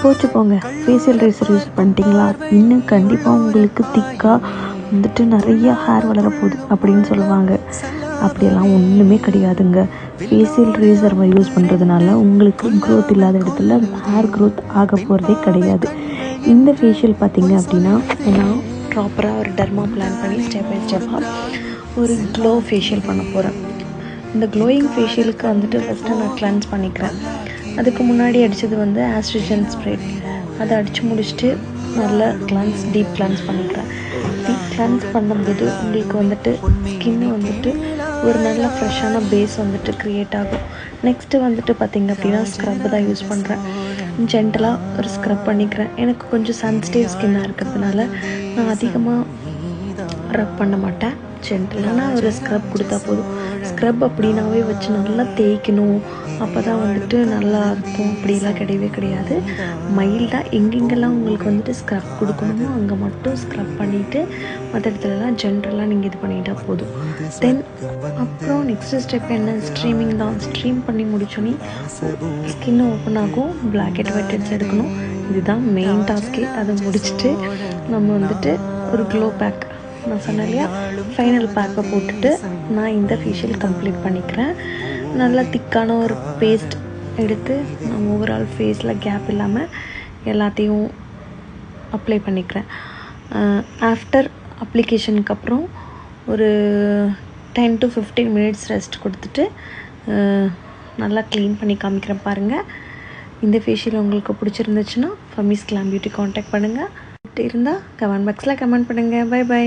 போச்சு போங்க, facial riser use பண்ணிட்டீங்களா, இன்னும் கண்டிப்பாக உங்களுக்கு திக்காக வந்துட்டு நிறைய ஹேர் வளரப்போகுது அப்படின்னு சொல்லுவாங்க. அப்படியெல்லாம் ஒன்றுமே கிடையாதுங்க. ஃபேஷியல் ரைசர் யூஸ் பண்ணுறதுனால உங்களுக்கு க்ரோத் இல்லாத இடத்துல ஹேர் க்ரோத் ஆக போகிறதே கிடையாது. இந்த ஃபேஷியல் பார்த்திங்க அப்படின்னா நான் ப்ராப்பராக ஒரு டெர்மா பிளான் பண்ணி ஸ்டெப் பை ஸ்டெப்பாக ஒரு க்ளோ ஃபேஷியல் பண்ண போகிறேன். இந்த க்ளோயிங் ஃபேஷியலுக்கு வந்துட்டு ஃபஸ்ட்டு நான் கிளென்ஸ் பண்ணிக்கிறேன். அதுக்கு முன்னாடி அடித்தது வந்து ஆஸ்ட்ரிஜன் ஸ்ப்ரே, அதை அடித்து முடிச்சுட்டு நல்லா டீப் கிளென்ஸ் பண்ணிக்கிறேன். டீப் கிளென்ஸ் பண்ணும்போது உங்களுக்கு வந்துட்டு ஸ்கின்னு வந்துட்டு ஒரு நல்ல ஃப்ரெஷ்ஷான பேஸ் வந்துட்டு க்ரியேட் ஆகும். நெக்ஸ்ட்டு வந்துட்டு பார்த்திங்க அப்படின்னா ஸ்க்ரப் தான் யூஸ் பண்ணுறேன். ஜென்டலாக ஒரு ஸ்க்ரப் பண்ணிக்கிறேன். எனக்கு கொஞ்சம் சென்சிட்டிவ் ஸ்கின்னாக இருக்கிறதுனால நான் அதிகமாக ரப் பண்ண மாட்டேன். ஜென்டலான ஒரு ஸ்க்ரப் கொடுத்தா போதும். ஸ்க்ரப் அப்படின்னாவே வச்சு நல்லா தேய்க்கணும், அப்போ தான் வந்துட்டு நல்லா இருக்கும் அப்படிலாம் கிடையவே கிடையாது. மைல்டாக எங்கெங்கெல்லாம் உங்களுக்கு வந்துட்டு ஸ்க்ரப் கொடுக்கணுமோ அங்கே மட்டும் ஸ்க்ரப் பண்ணிவிட்டு மற்ற இடத்துலலாம் ஜென்ரலாக நீங்கள் இது பண்ணிட்டால் போதும். தென் அப்புறம் நெக்ஸ்ட்டு ஸ்டெப் என்ன, ஸ்ட்ரீமிங் தான். ஸ்ட்ரீம் பண்ணி முடிச்சோன்னே ஸ்கின் ஓப்பன் ஆகும், பிளாக் ஹெட் ஒயிட் ஹெட்ஸ் எடுக்கணும். இதுதான் மெயின் டாஸ்கே. அதை முடிச்சுட்டு நம்ம வந்துட்டு ஒரு க்ளோ பேக், நான் சொன்னேன் இல்லையா, ஃபைனல் பேக்கை போட்டுட்டு நான் இந்த ஃபேஷியல் கம்ப்ளீட் பண்ணிக்கிறேன். நல்லா திக்கான ஒரு பேஸ்ட் எடுத்து நான் ஓவரால் ஃபேஸில் கேப் இல்லாமல் எல்லாத்தையும் அப்ளை பண்ணிக்கிறேன். ஆஃப்டர் அப்ளிகேஷனுக்கு அப்புறம் ஒரு 10 to 15 minutes ரெஸ்ட் கொடுத்துட்டு நல்லா க்ளீன் பண்ணி காமிக்கிறேன் பாருங்கள். இந்த ஃபேஷியல் உங்களுக்கு பிடிச்சிருந்துச்சுன்னா ஃபமிஸ் கிளாம் பியூட்டி காண்டாக்ட் பண்ணுங்கள். இருந்தால் கமெண்ட் பாக்ஸில் கமெண்ட் பண்ணுங்கள். Bye by.